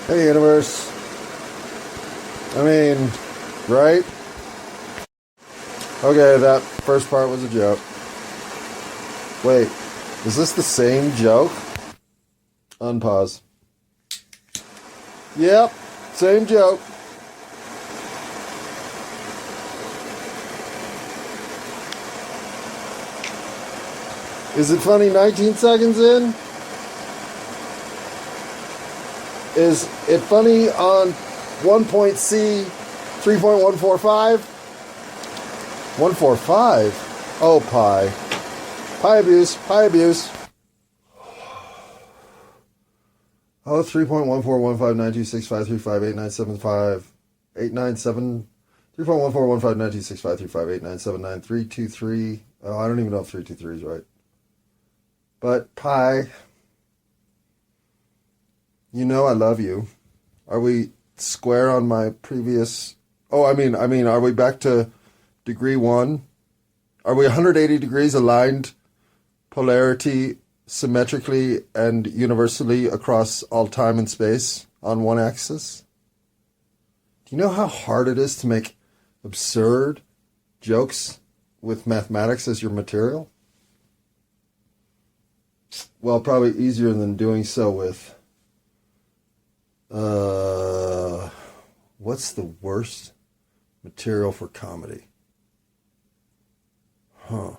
Hey, universe. I mean, right? Okay, that first part was a joke. Wait, is this the same joke? Unpause. Yep, same joke. Is it funny 19 seconds in? Is it funny on 1.C 3.145? 145? Oh, pi. Pi abuse. Pi abuse. Oh, 3.14159265358975 897 3.14159265358979 Oh, I don't even know if 323 is right. But pi. You know I love you. Are we square on my previous... Oh, I mean, are we back to degree 1? Are we 180 degrees aligned, polarity, symmetrically and universally across all time and space on one axis? Do you know how hard it is to make absurd jokes with mathematics as your material? Well, probably easier than doing so with... what's the worst material for comedy? I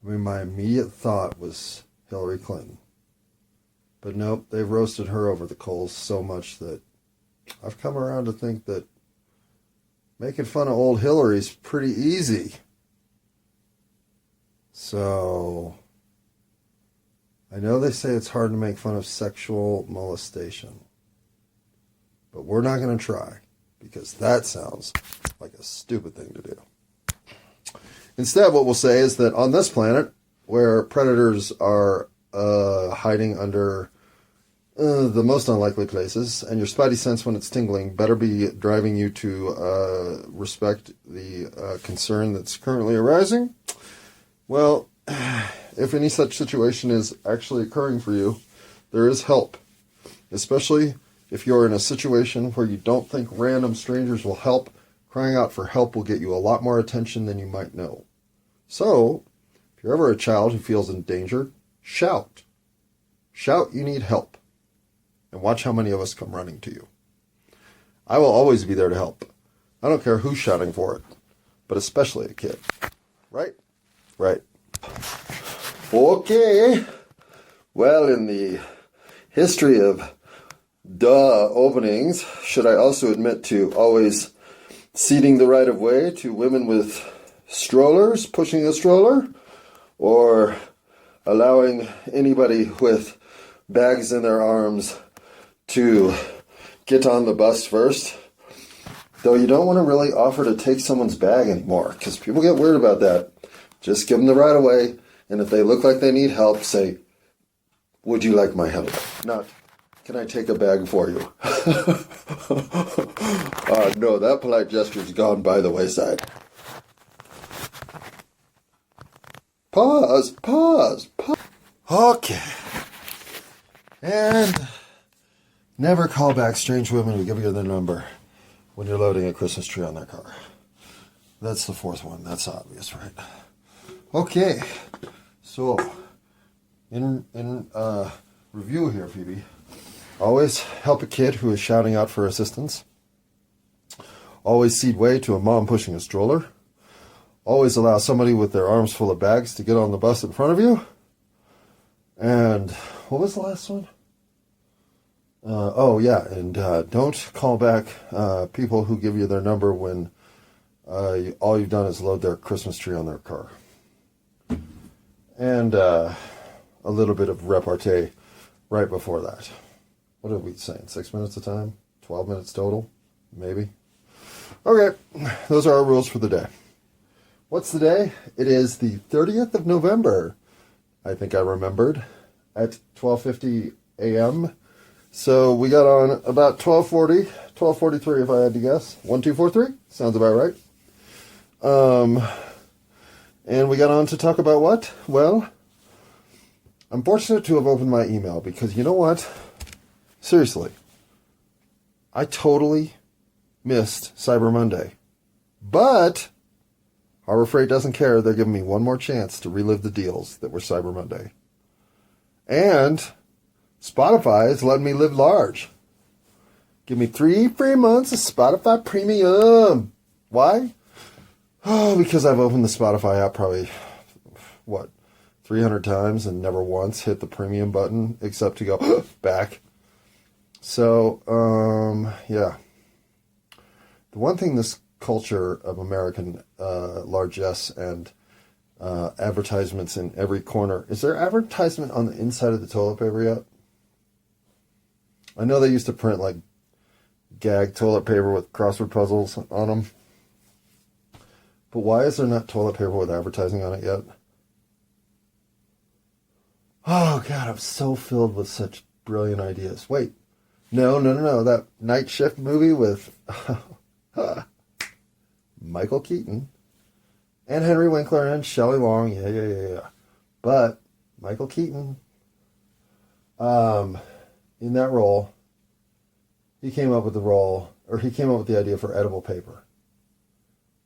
mean, my immediate thought was Hillary Clinton. But nope, they've roasted her over the coals so much that I've come around to think that making fun of old Hillary's pretty easy. So... I know they say it's hard to make fun of sexual molestation, but we're not going to try, because that sounds like a stupid thing to do. Instead, what we'll say is that on this planet, where predators are hiding under the most unlikely places, and your spidey sense when it's tingling better be driving you to respect the concern that's currently arising, well... If any such situation is actually occurring for you, there is help. Especially if you're in a situation where you don't think random strangers will help. Crying out for help will get you a lot more attention than you might know. So, if you're ever a child who feels endangered, shout. Shout you need help. And watch how many of us come running to you. I will always be there to help. I don't care who's shouting for it, but especially a kid. Right? Right. Okay, well, in the history of openings, should I also admit to always ceding the right of way to women with strollers, pushing a stroller, or allowing anybody with bags in their arms to get on the bus first? Though you don't want to really offer to take someone's bag anymore, because people get weird about that. Just give them the right of way. And if they look like they need help, say, would you like my help? Not, can I take a bag for you? No, that polite gesture's gone by the wayside. Pause. Okay. And never call back strange women who give you their number when you're loading a Christmas tree on their car. That's the fourth one. That's obvious, right? Okay. So, in review here, Phoebe, always help a kid who is shouting out for assistance. Always cede way to a mom pushing a stroller. Always allow somebody with their arms full of bags to get on the bus in front of you. And what was the last one? Don't call back people who give you their number when all you've done is load their Christmas tree on their car. And a little bit of repartee right before that. What are we saying? 6 minutes a time? 12 minutes total? Maybe? Okay, those are our rules for the day. What's the day? It is the 30th of November. I think I remembered. At 12:50 a.m. So we got on about 12:43 if I had to guess. 1, 2, 4, 3? Sounds about right. And we got on to talk about what? Well, I'm fortunate to have opened my email because you know what? Seriously. I totally missed Cyber Monday. But Harbor Freight doesn't care. They're giving me one more chance to relive the deals that were Cyber Monday. And Spotify is letting me live large. Give me 3 free months of Spotify Premium. Why? Oh, because I've opened the Spotify app probably, 300 times and never once hit the premium button except to go back. So, yeah. The one thing this culture of American largesse and advertisements in every corner. Is there advertisement on the inside of the toilet paper yet? I know they used to print like gag toilet paper with crossword puzzles on them. But why is there not toilet paper with advertising on it yet? Oh, God, I'm so filled with such brilliant ideas. Wait. No. That Night Shift movie with Michael Keaton and Henry Winkler and Shelley Long. Yeah. But Michael Keaton, in that role, he came up with the idea for edible paper.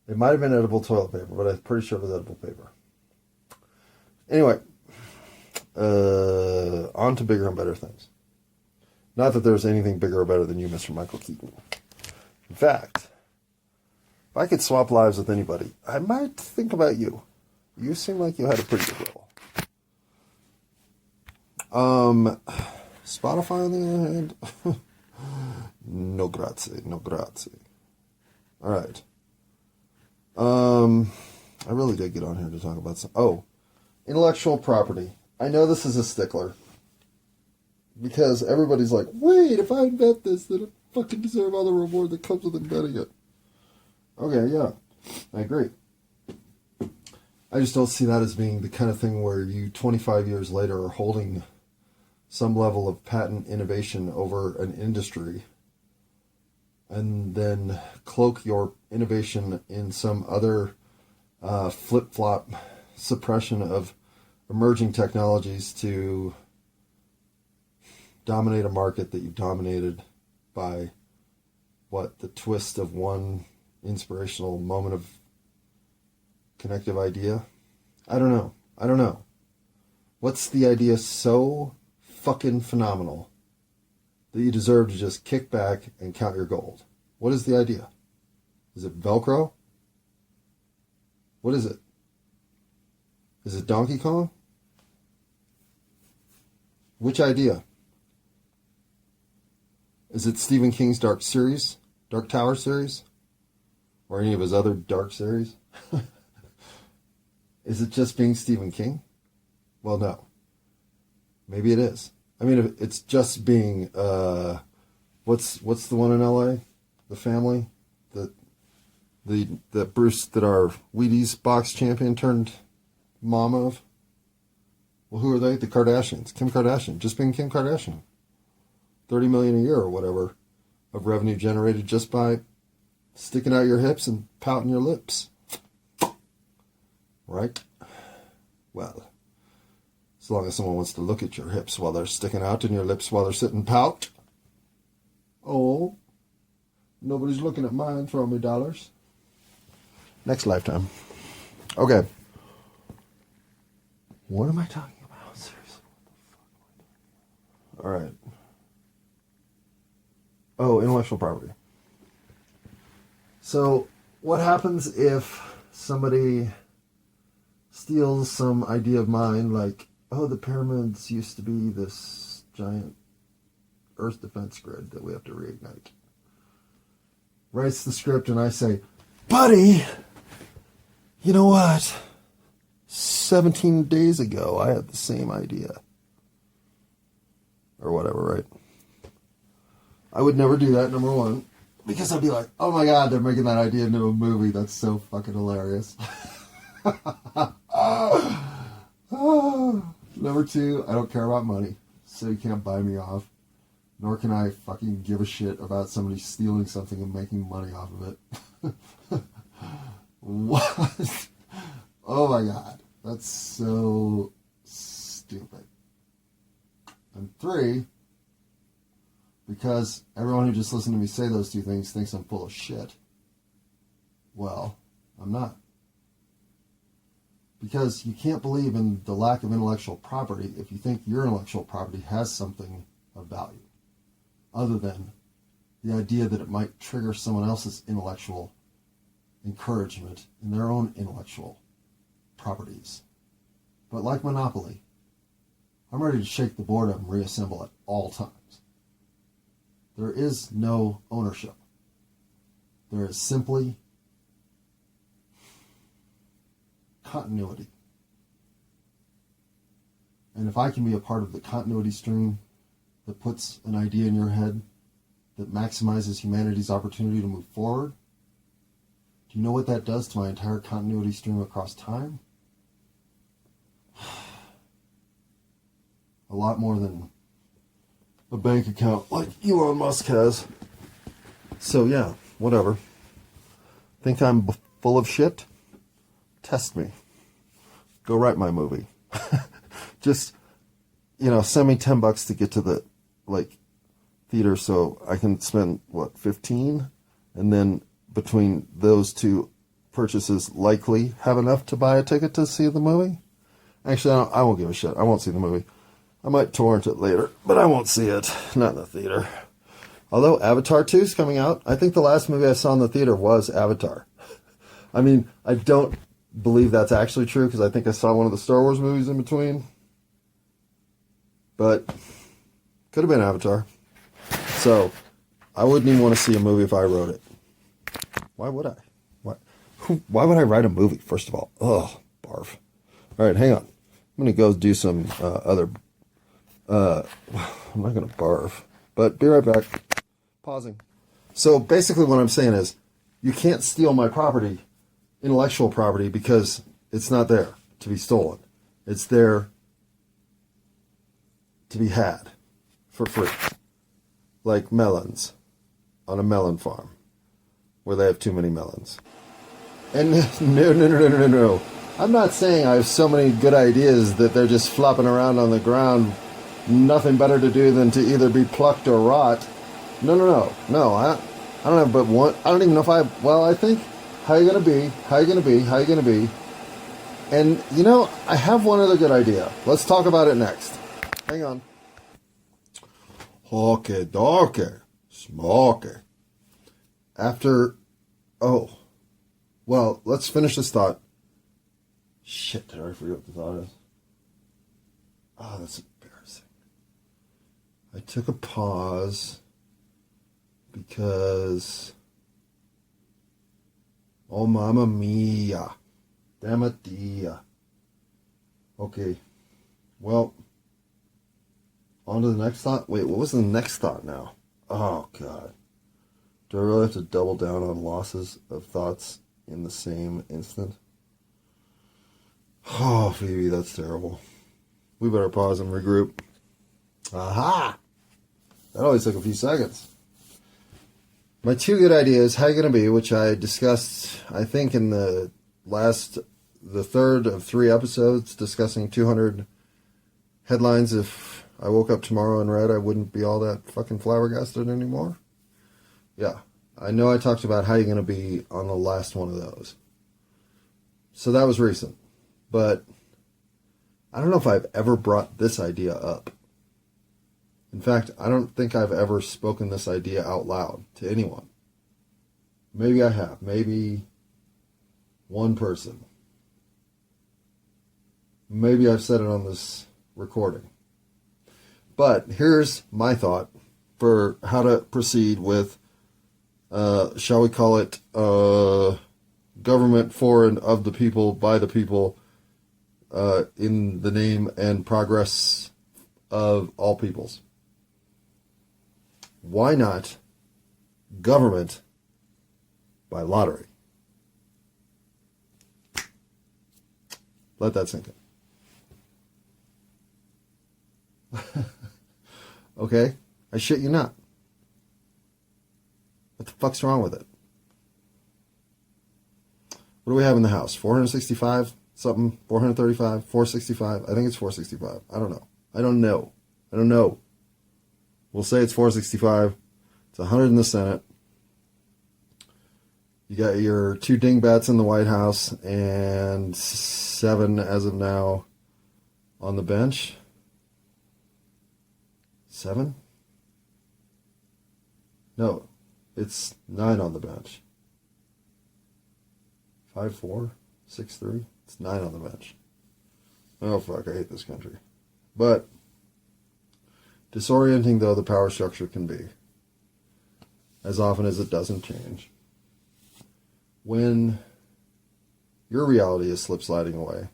It might have been edible toilet paper, but I'm pretty sure it was edible paper. Anyway, on to bigger and better things. Not that there's anything bigger or better than you, Mr. Michael Keaton. In fact, if I could swap lives with anybody, I might think about you. You seem like you had a pretty good role. Spotify, on the other hand, no grazie. All right. I really did get on here to talk about some. Oh, intellectual property. I know this is a stickler. Because everybody's like, wait, if I invent this, then I fucking deserve all the reward that comes with inventing it. Okay, yeah. I agree. I just don't see that as being the kind of thing where you, 25 years later, are holding some level of patent innovation over an industry and then cloak your innovation in some other flip-flop suppression of emerging technologies to dominate a market that you've dominated by, the twist of one inspirational moment of connective idea? I don't know. What's the idea so fucking phenomenal that you deserve to just kick back and count your gold? What is the idea? Is it Velcro? What is it? Is it Donkey Kong? Which idea? Is it Stephen King's Dark Tower series? Or any of his other dark series? Is it just being Stephen King? Well, no. Maybe it is. I mean, if it's just being, what's the one in LA? The Family? That Bruce, that our Wheaties box champion turned mom of? Well, who are they? The Kardashians. Kim Kardashian. Just being Kim Kardashian. $30 million a year or whatever of revenue generated just by sticking out your hips and pouting your lips. Right? Well, as long as someone wants to look at your hips while they're sticking out and your lips while they're sitting pout. Oh, nobody's looking at mine throwing me dollars. Next lifetime. Okay. What am I talking about? Seriously, what the fuck am I talking about? All right. Oh, intellectual property. So, what happens if somebody steals some idea of mine, like, oh, the pyramids used to be this giant Earth defense grid that we have to reignite. Writes the script and I say, buddy, you know what? 17 days ago, I had the same idea. Or whatever, right? I would never do that, number one. Because I'd be like, oh my God, they're making that idea into a movie. That's so fucking hilarious. Number two, I don't care about money. So you can't buy me off. Nor can I fucking give a shit about somebody stealing something and making money off of it. What? Oh my God. That's so stupid. And three, because everyone who just listened to me say those two things thinks I'm full of shit. Well, I'm not. Because you can't believe in the lack of intellectual property if you think your intellectual property has something of value, other than the idea that it might trigger someone else's intellectual encouragement in their own intellectual properties. But like Monopoly, I'm ready to shake the board up and reassemble at all times. There is no ownership. There is simply continuity. And if I can be a part of the continuity stream that puts an idea in your head that maximizes humanity's opportunity to move forward, do you know what that does to my entire continuity stream across time? A lot more than a bank account like Elon Musk has. So yeah, whatever. Think I'm full of shit? Test me. Go write my movie. Just, send me $10 to get to the, theater so I can spend, 15? And then between those two purchases, likely have enough to buy a ticket to see the movie? Actually, I won't give a shit. I won't see the movie. I might torrent it later, but I won't see it. Not in the theater. Although Avatar 2 is coming out, I think the last movie I saw in the theater was Avatar. I mean, I don't believe that's actually true because I think I saw one of the Star Wars movies in between. But could have been Avatar. So I wouldn't even want to see a movie if I wrote it. Why would I? Why would I write a movie, first of all? Ugh, barf. All right, hang on. I'm going to go do some other... I'm not going to barf. But be right back. Pausing. So basically what I'm saying is, you can't steal my property, intellectual property, because it's not there to be stolen. It's there to be had for free. Like melons on a melon farm where they have too many melons. And no. I'm not saying I have so many good ideas that they're just flopping around on the ground, nothing better to do than to either be plucked or rot. No. I don't have but one. I don't even know if I think, how you going to be? How you going to be? How you going to be? And, I have one other good idea. Let's talk about it next. Hang on. Okay, dokie, smoky. Let's finish this thought. Shit, did I already forget what the thought is? Oh, that's embarrassing. I took a pause because... Oh, mamma mia. Damn it, dia. Okay, well... On to the next thought? Wait, what was the next thought now? Oh, God. Do I really have to double down on losses of thoughts in the same instant? Oh, Phoebe, that's terrible. We better pause and regroup. Aha! That always took a few seconds. My two good ideas, how you gonna be, which I discussed, I think, in the third of 3 episodes, discussing 200 headlines. If I woke up tomorrow and read, I wouldn't be all that fucking flabbergasted anymore. Yeah, I know I talked about how you gonna be on the last one of those. So that was recent. But I don't know if I've ever brought this idea up. In fact, I don't think I've ever spoken this idea out loud to anyone. Maybe I have. Maybe one person. Maybe I've said it on this recording. But here's my thought for how to proceed with, shall we call it, government for and of the people, by the people, in the name and progress of all peoples. Why not government by lottery? Let that sink in. Okay? I shit you not. What the fuck's wrong with it? What do we have in the house? 465? Something? 435? 465? I think it's 465. I don't know. We'll say it's 465. It's 100 in the Senate. You got your 2 dingbats in the White House and 7 as of now on the bench. 7? No, it's 9 on the bench. 5-4, 6-3. It's 9 on the bench. Oh fuck, I hate this country. But disorienting though the power structure can be, as often as it doesn't change, when your reality is slip sliding away,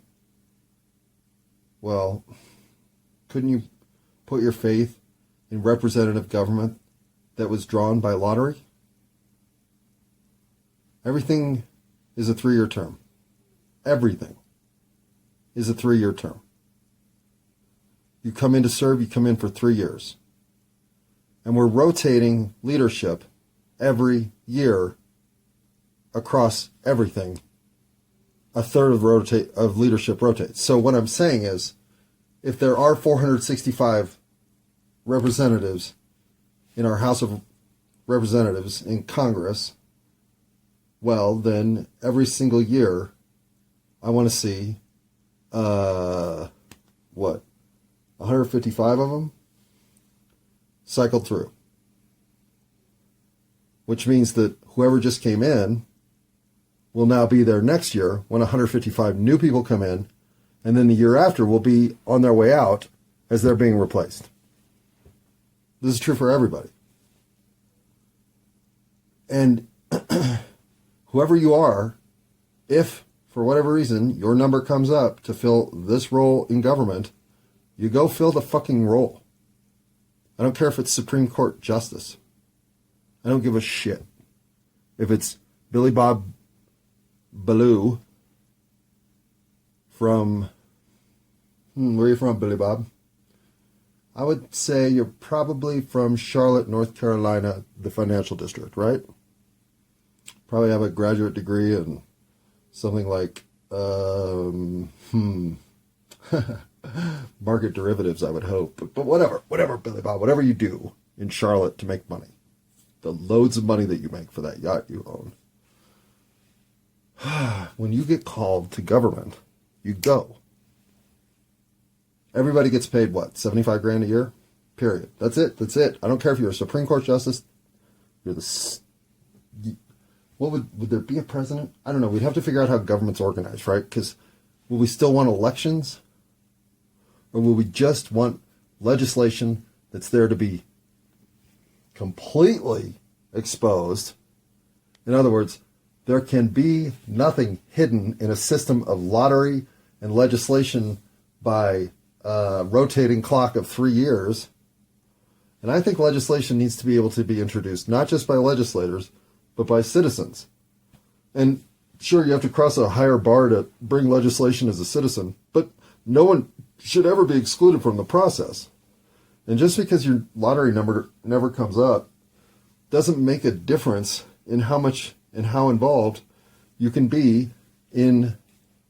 well, couldn't you put your faith in representative government that was drawn by lottery? Everything is a 3-year term. Everything is a 3-year term. You come in to serve, you come in for 3 years. And we're rotating leadership every year across everything. A third of leadership rotates. So what I'm saying is, if there are 465 representatives in our House of Representatives in Congress, well, then every single year I want to see, 155 of them cycled through. Which means that whoever just came in will now be there next year when 155 new people come in, and then the year after will be on their way out as they're being replaced. This is true for everybody. And whoever you are, if for whatever reason your number comes up to fill this role in government, you go fill the fucking role. I don't care if it's Supreme Court Justice. I don't give a shit. If it's Billy Bob Ballou from... where are you from, Billy Bob? I would say you're probably from Charlotte, North Carolina, the financial district, right? Probably have a graduate degree in something like... market derivatives, I would hope. But whatever, Billy Bob, whatever you do in Charlotte to make money, the loads of money that you make for that yacht you own, when you get called to government, you go. Everybody gets paid, what, 75 grand a year? Period. That's it. I don't care if you're a Supreme Court Justice, you're the... What would there be a president? I don't know. We'd have to figure out how government's organized, right? Because will we still want elections? Or will we just want legislation that's there to be completely exposed? In other words, there can be nothing hidden in a system of lottery and legislation by a rotating clock of 3 years. And I think legislation needs to be able to be introduced, not just by legislators, but by citizens. And sure, you have to cross a higher bar to bring legislation as a citizen, but no one should ever be excluded from the process. And just because your lottery number never comes up doesn't make a difference in how much and how involved you can be in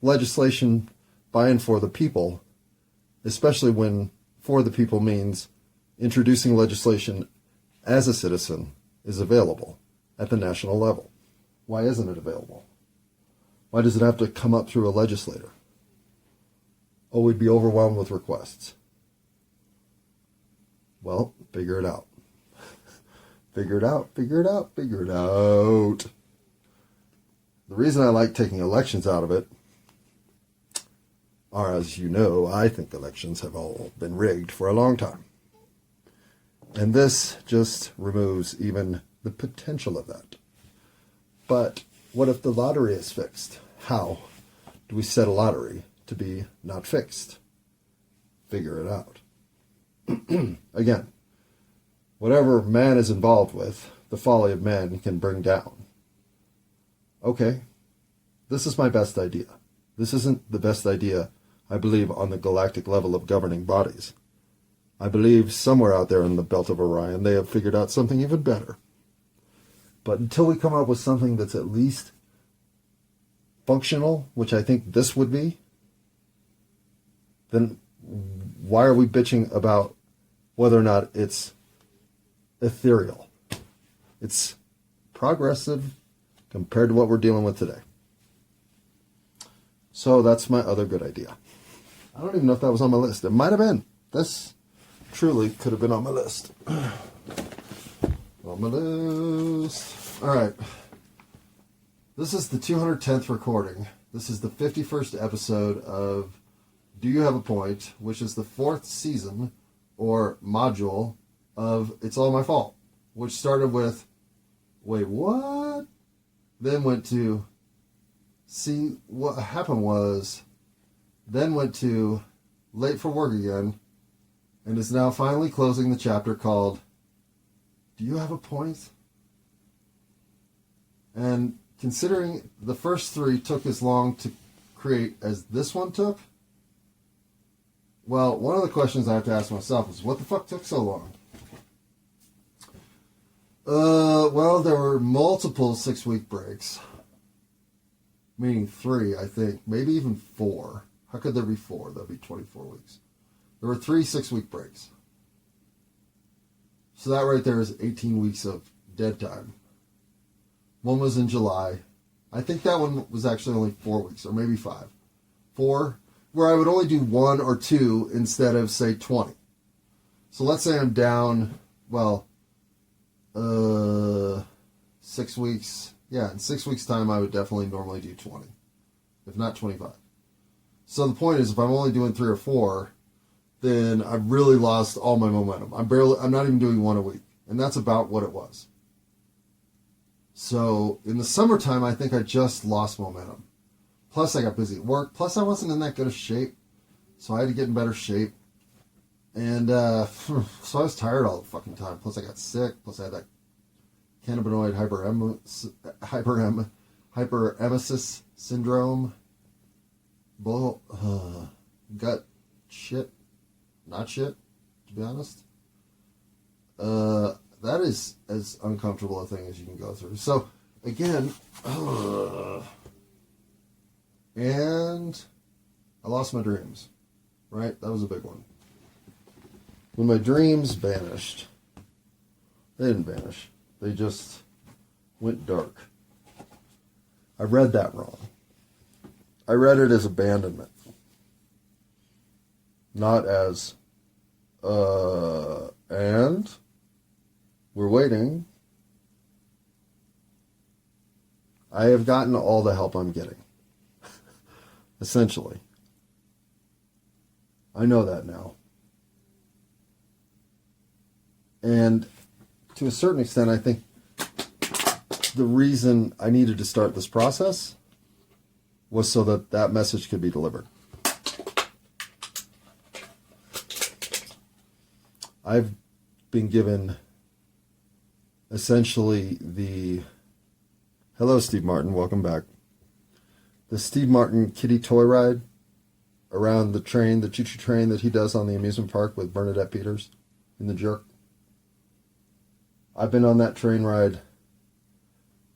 legislation by and for the people, especially when for the people means introducing legislation as a citizen is available at the national level. Why isn't it available? Why does it have to come up through a legislator? Oh, we'd be overwhelmed with requests. Well, figure it out. Figure it out. The reason I like taking elections out of it are, as you know, I think elections have all been rigged for a long time. And this just removes even the potential of that. But what if the lottery is fixed? How do we set a lottery to be not fixed? Figure it out. Again, whatever man is involved with, the folly of man can bring down. Okay, this is my best idea. This isn't the best idea, I believe, on the galactic level of governing bodies. I believe somewhere out there in the belt of Orion, they have figured out something even better. But until we come up with something that's at least functional, which I think this would be, then why are we bitching about whether or not it's ethereal. It's progressive compared to what we're dealing with today. So that's my other good idea. I don't even know if that was on my list. It might have been. This truly could have been on my list. On my list. All right. This is the 210th recording. This is the 51st episode of DoUhave.aPoint, which is the 4th season or module of It's All My Fault, which started with, wait, what? Then went to, see, what happened was, then went to Late for Work Again, and is now finally closing the chapter called Do You Have a Point? And considering the first 3 took as long to create as this one took, well, one of the questions I have to ask myself is, what the fuck took so long? Well, there were multiple 6-week breaks. Meaning 3, I think. Maybe even 4. How could there be 4? That'd be 24 weeks. There were 3 6-week breaks. So that right there is 18 weeks of dead time. One was in July. I think that one was actually only 4 weeks, or maybe 5. 4, where I would only do 1 or 2 instead of, say, 20. So let's say I'm down, well, 6 weeks. Yeah, in 6 weeks' time, I would definitely normally do 20, if not 25. So the point is, if I'm only doing 3 or 4, then I've really lost all my momentum. I'm not even doing 1 a week, and that's about what it was. So in the summertime, I think I just lost momentum. Plus, I got busy at work. Plus, I wasn't in that good of shape, so I had to get in better shape. And so I was tired all the fucking time. Plus, I got sick. Plus, I had that cannabinoid hyperemesis syndrome. Gut shit. Not shit, to be honest. That is as uncomfortable a thing as you can go through. So, again, and I lost my dreams, right? That was a big one. When my dreams vanished, they didn't vanish. They just went dark. I read that wrong. I read it as abandonment. Not as, and we're waiting. I have gotten all the help I'm getting. Essentially. I know that now. And to a certain extent, I think the reason I needed to start this process was so that that message could be delivered. I've been given essentially the, hello Steve Martin, welcome back, the Steve Martin kiddie toy ride around the train, the choo-choo train that he does on the amusement park with Bernadette Peters in The Jerk. I've been on that train ride,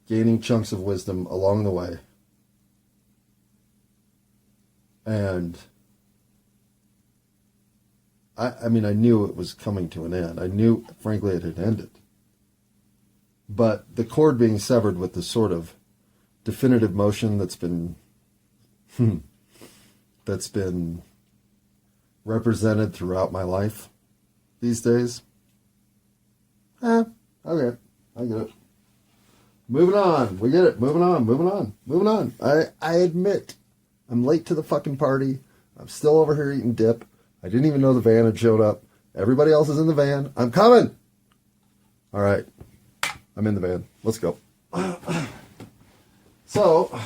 gaining chunks of wisdom along the way. And I mean, I knew it was coming to an end. I knew, frankly, it had ended. But the cord being severed with the sort of definitive motion that's been represented throughout my life these days. Okay, I get it. Moving on. We get it. Moving on. I admit, I'm late to the fucking party. I'm still over here eating dip. I didn't even know the van had showed up. Everybody else is in the van. I'm coming! All right. I'm in the van. Let's go. So,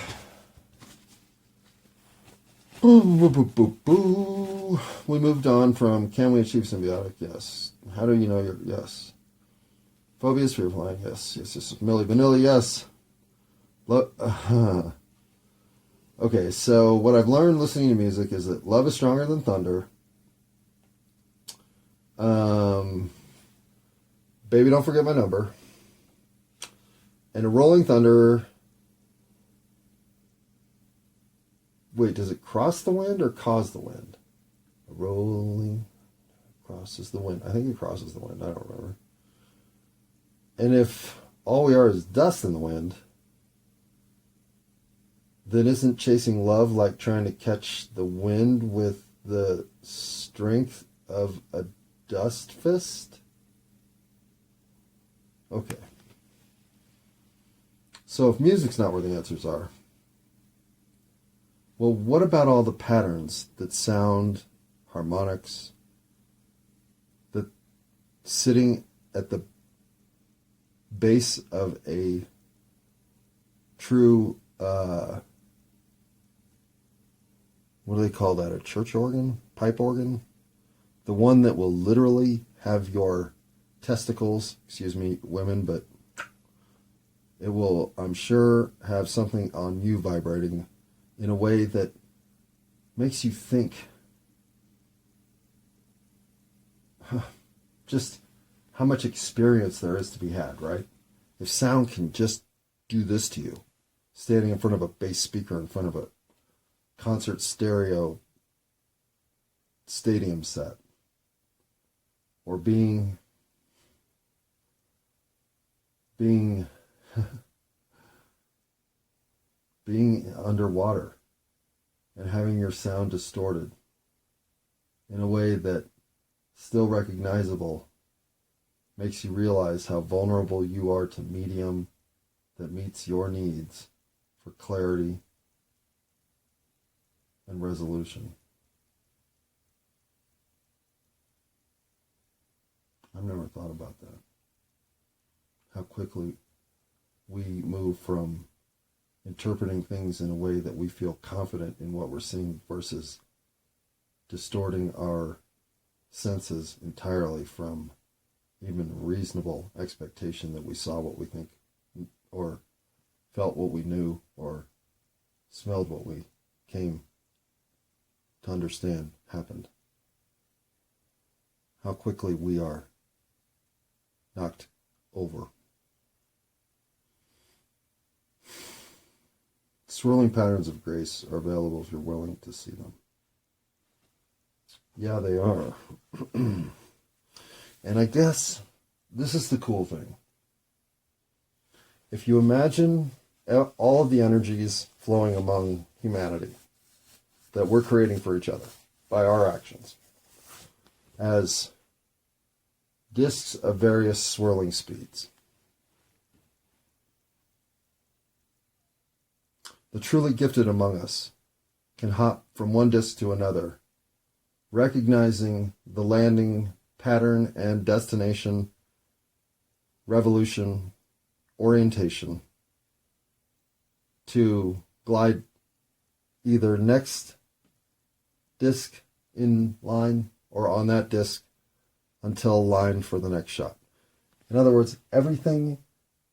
we moved on from, can we achieve symbiotic? Yes. How do you know you're, yes. Phobias, fear of flying, yes. Milli Vanilli, yes. Okay, so what I've learned listening to music is that love is stronger than thunder. Baby, don't forget my number. And a rolling thunder. Wait, does it cross the wind or cause the wind? A rolling crosses the wind. I think it crosses the wind. I don't remember. And if all we are is dust in the wind, then isn't chasing love like trying to catch the wind with the strength of a dust fist? Okay. So if music's not where the answers are, well, what about all the patterns that sound, harmonics, that sitting at the base of a true, what do they call that, a church organ? Pipe organ? The one that will literally have your testicles, excuse me, women, but it will, I'm sure, have something on you vibrating in a way that makes you think just how much experience there is to be had, right? If sound can just do this to you, standing in front of a bass speaker in front of a concert stereo stadium set, or being underwater and having your sound distorted in a way that still recognizable makes you realize how vulnerable you are to medium that meets your needs for clarity and resolution. I've never thought about that. How quickly we move from interpreting things in a way that we feel confident in what we're seeing versus distorting our senses entirely from even reasonable expectation that we saw what we think, or felt what we knew, or smelled what we came to understand happened. How quickly we are knocked over. Swirling patterns of grace are available if you're willing to see them. Yeah, they are. And I guess this is the cool thing. If you imagine all of the energies flowing among humanity that we're creating for each other by our actions as disks of various swirling speeds, the truly gifted among us can hop from one disk to another, recognizing the landing pattern and destination, revolution, orientation, to glide either next disk in line or on that disk until aligned for the next shot. In other words, everything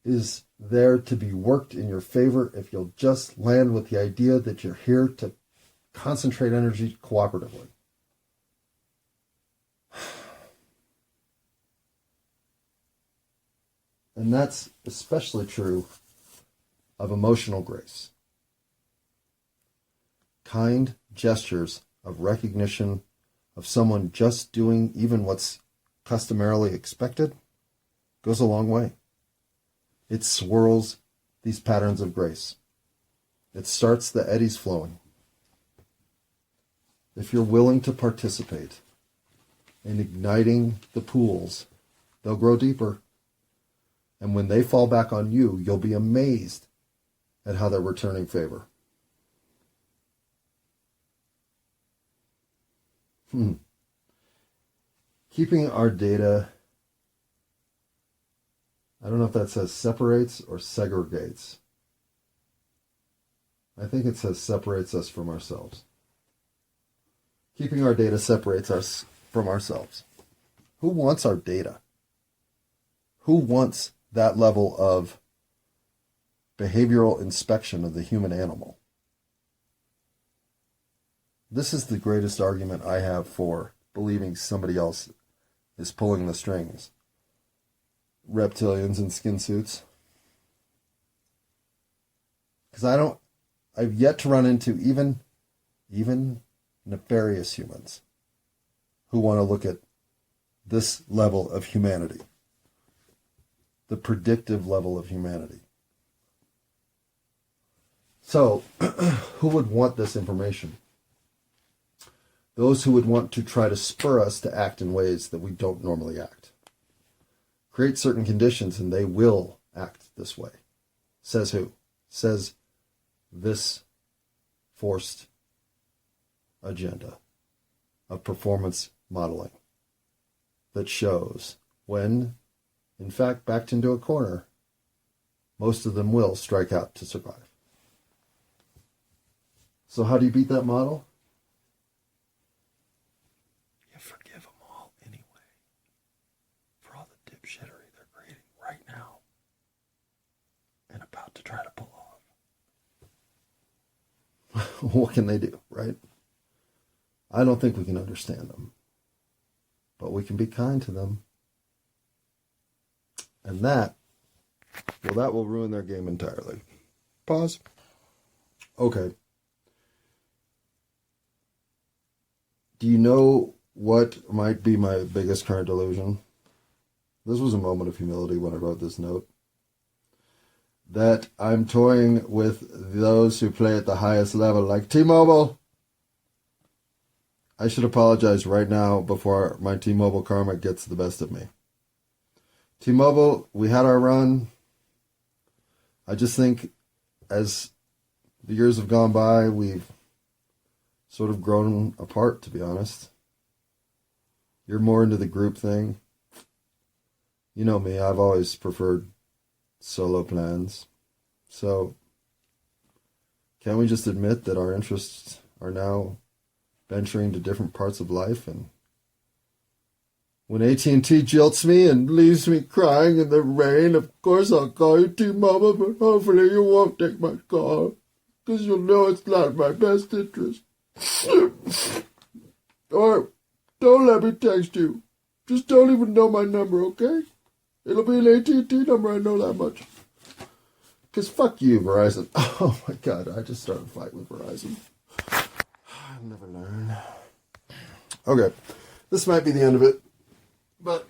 is there to be worked in your favor if you'll just land with the idea that you're here to concentrate energy cooperatively. And that's especially true of emotional grace. Kind gestures of recognition of someone just doing even what's customarily expected goes a long way. It swirls these patterns of grace. It starts the eddies flowing. If you're willing to participate in igniting the pools, they'll grow deeper. And when they fall back on you, you'll be amazed at how they're returning favor. Keeping our data, I don't know if that says separates or segregates. I think it says separates us from ourselves. Keeping our data separates us from ourselves. Who wants our data? Who wants that level of behavioral inspection of the human animal? This is the greatest argument I have for believing somebody else is pulling the strings. Reptilians in skin suits. Because I've yet to run into even nefarious humans who want to look at this level of humanity. the predictive level of humanity. So, who would want this information? Those who would want to try to spur us to act in ways that we don't normally act. Create certain conditions and they will act this way. Says who? Says this forced agenda of performance modeling that shows when, in fact, backed into a corner, most of them will strike out to survive. So how do you beat that model? You forgive them all anyway for all the dipshittery they're creating right now and about to try to pull off. What can they do, right? I don't think we can understand them, but we can be kind to them. And that will ruin their game entirely. Pause. Okay. Do you know what might be my biggest current delusion? This was a moment of humility when I wrote this note. That I'm toying with those who play at the highest level, like T-Mobile. I should apologize right now before my T-Mobile karma gets the best of me. T-Mobile, we had our run. I just think as the years have gone by, we've sort of grown apart, to be honest. You're more into the group thing. You know me, I've always preferred solo plans. So, can't we just admit that our interests are now venturing to different parts of life? And when AT&T jilts me and leaves me crying in the rain, of course I'll call you T-Mobile, but hopefully you won't take my call, because you'll know it's not in my best interest. Or don't let me text you. Just don't even know my number, okay? It'll be an AT&T number, I know that much. Because fuck you, Verizon. Oh my God, I just started a fight with Verizon. I'll never learn. Okay, this might be the end of it. But,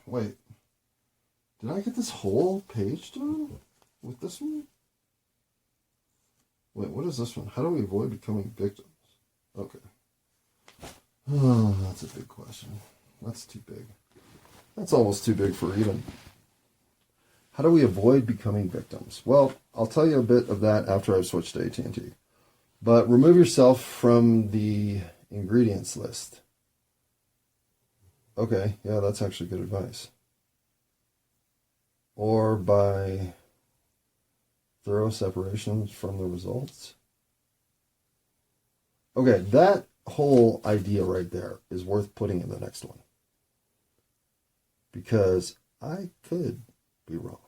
wait. Did I get this whole page done with this one? Wait, what is this one? How do we avoid becoming victims? Okay. Oh, that's a big question. That's too big. That's almost too big for even. How do we avoid becoming victims? Well, I'll tell you a bit of that after I've switched to AT&T. But remove yourself from the ingredients list. Okay, yeah, that's actually good advice. Or by thorough separation from the results. Okay, that whole idea right there is worth putting in the next one. Because I could be wrong.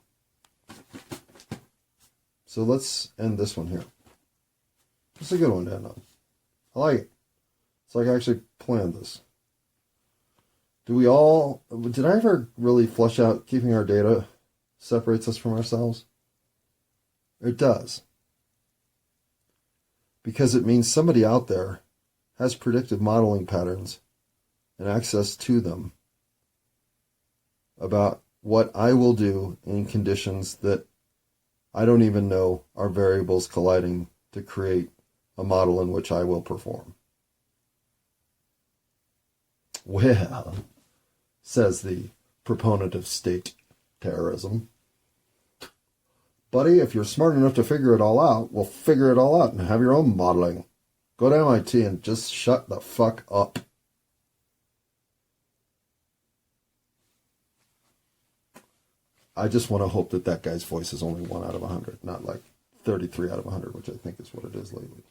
So let's end this one here. It's a good one to end on. I like it. It's like I actually planned this. Did I ever really flush out keeping our data separates us from ourselves? It does. Because it means somebody out there has predictive modeling patterns and access to them about what I will do in conditions that I don't even know are variables colliding to create a model in which I will perform. Well, says the proponent of state terrorism, buddy, if you're smart enough to figure it all out, well, figure it all out and have your own modeling. Go to MIT and just shut the fuck up. I just want to hope that that guy's voice is only 1 out of 100, not like 33 out of 100, which I think is what it is lately.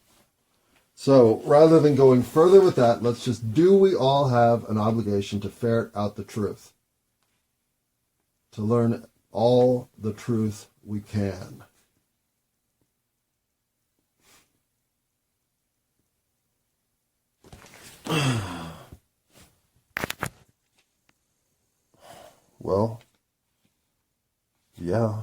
So rather than going further with that, let's just, do we all have an obligation to ferret out the truth? To learn all the truth we can. Well, yeah.